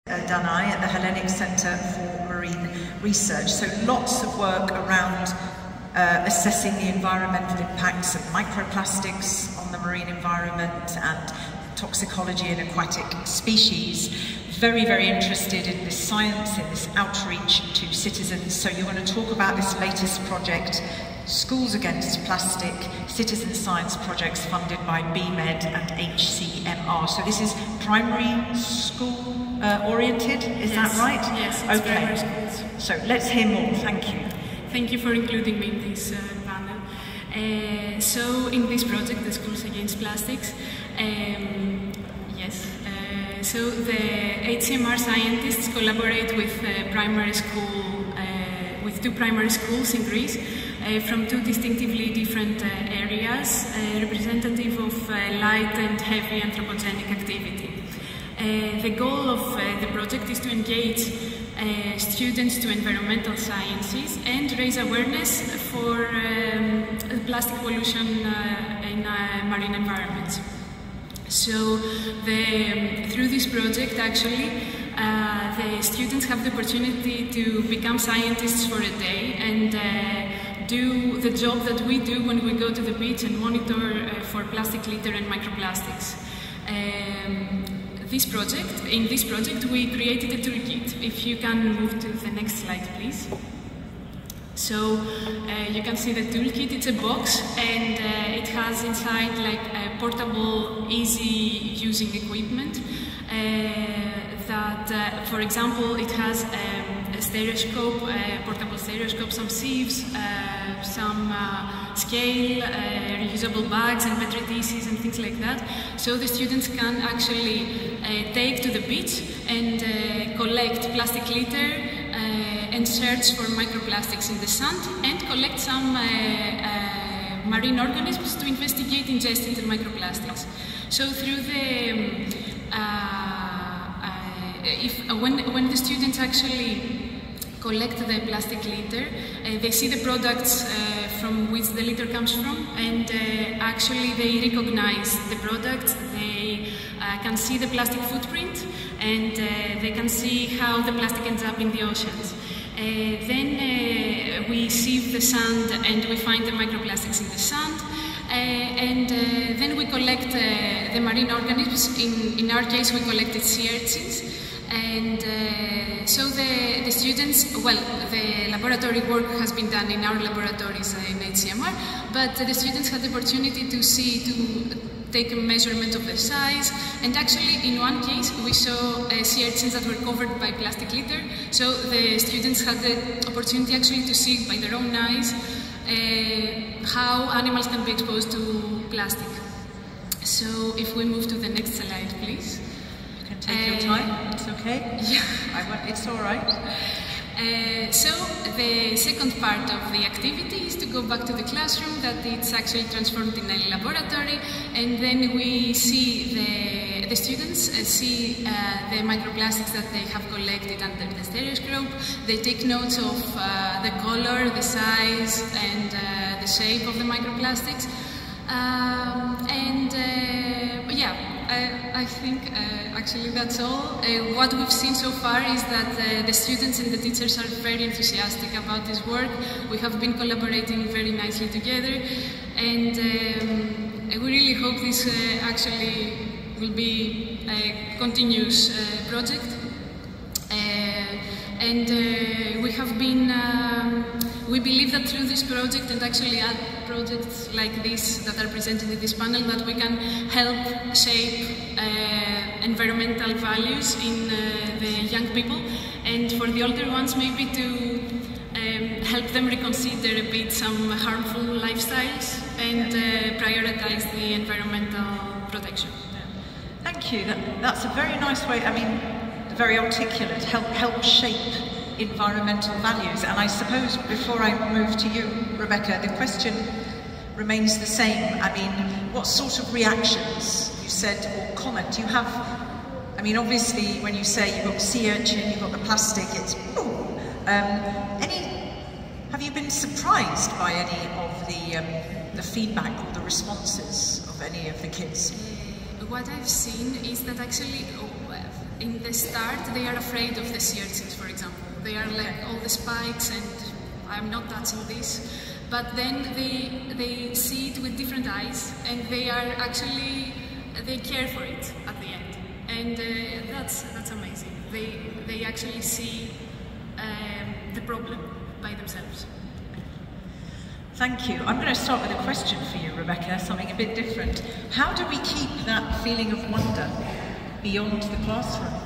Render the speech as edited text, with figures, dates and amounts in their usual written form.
Danai at the Hellenic Centre for Marine Research. So lots of work around assessing the environmental impacts of microplastics on the marine environment and toxicology in aquatic species. Very, very interested in this science, in this outreach to citizens. So you want to talk about this latest project, Schools Against Plastic, citizen science projects funded by BMed and HCMR. So this is primary school oriented, is that right? Yes, it's primary schools. So let's hear more, thank you. Thank you for including me in this panel. So in this project, the Schools Against Plastics, so the HCMR scientists collaborate with with two primary schools in Greece from two distinctively different areas, representative of light and heavy anthropogenic activity. The goal of the project is to engage students to environmental sciences and raise awareness for plastic pollution in marine environments. So through this project, actually, the students have the opportunity to become scientists for a day and do the job that we do when we go to the beach and monitor for plastic litter and microplastics. In this project, we created a toolkit. If you can move to the next slide, please. So you can see the toolkit. It's a box, and it has inside like a portable, easy using equipment. For example, it has a stereoscope, a portable stereoscope, some sieves, some scale, reusable bags and petri dishes and things like that. So the students can actually take to the beach and collect plastic litter and search for microplastics in the sand and collect some marine organisms to investigate ingested microplastics. So through when the students actually collect the plastic litter, they see the products from which the litter comes from, and actually they recognize the product, they can see the plastic footprint, and they can see how the plastic ends up in the oceans. Then we sieve the sand and we find the microplastics in the sand, and then we collect the marine organisms. In our case, we collected sea urchins. And so the students, well, the laboratory work has been done in our laboratories in HCMR, but the students had the opportunity to take a measurement of the size, and actually in one case we saw sea urchins that were covered by plastic litter, so the students had the opportunity actually to see by their own eyes how animals can be exposed to plastic. So if we move to the next slide, please. Take your time, it's okay. Yeah. It's all right. So the second part of the activity is to go back to the classroom, that it's actually transformed in a laboratory, and then we see the students see the microplastics that they have collected under the stereoscope. They take notes of the color, the size, and the shape of the microplastics. I think actually that's all. What we've seen so far is that the students and the teachers are very enthusiastic about this work. We have been collaborating very nicely together, and we really hope this actually will be a continuous project. We believe that through this project, and actually other projects like this that are presented in this panel, that we can help shape environmental values in the young people, and for the older ones maybe to help them reconsider a bit some harmful lifestyles and prioritize the environmental protection. Thank you. That's a very nice way, I mean, very articulate, help shape environmental values. And I suppose before I move to you, Rebecca, the question remains the same. I mean, what sort of reactions, you said, or comment you have? I mean, obviously, when you say you've got sea urchin, you've got the plastic, it's ooh. Have you been surprised by any of the feedback or the responses of any of the kids? What I've seen is that actually in the start, they are afraid of the sea urchins, for example. They are like all the spikes and I'm not touching this. But then they see it with different eyes and they care for it at the end. And that's amazing. They actually see the problem by themselves. Thank you. I'm going to start with a question for you, Rebecca, something a bit different. How do we keep that feeling of wonder beyond the classroom?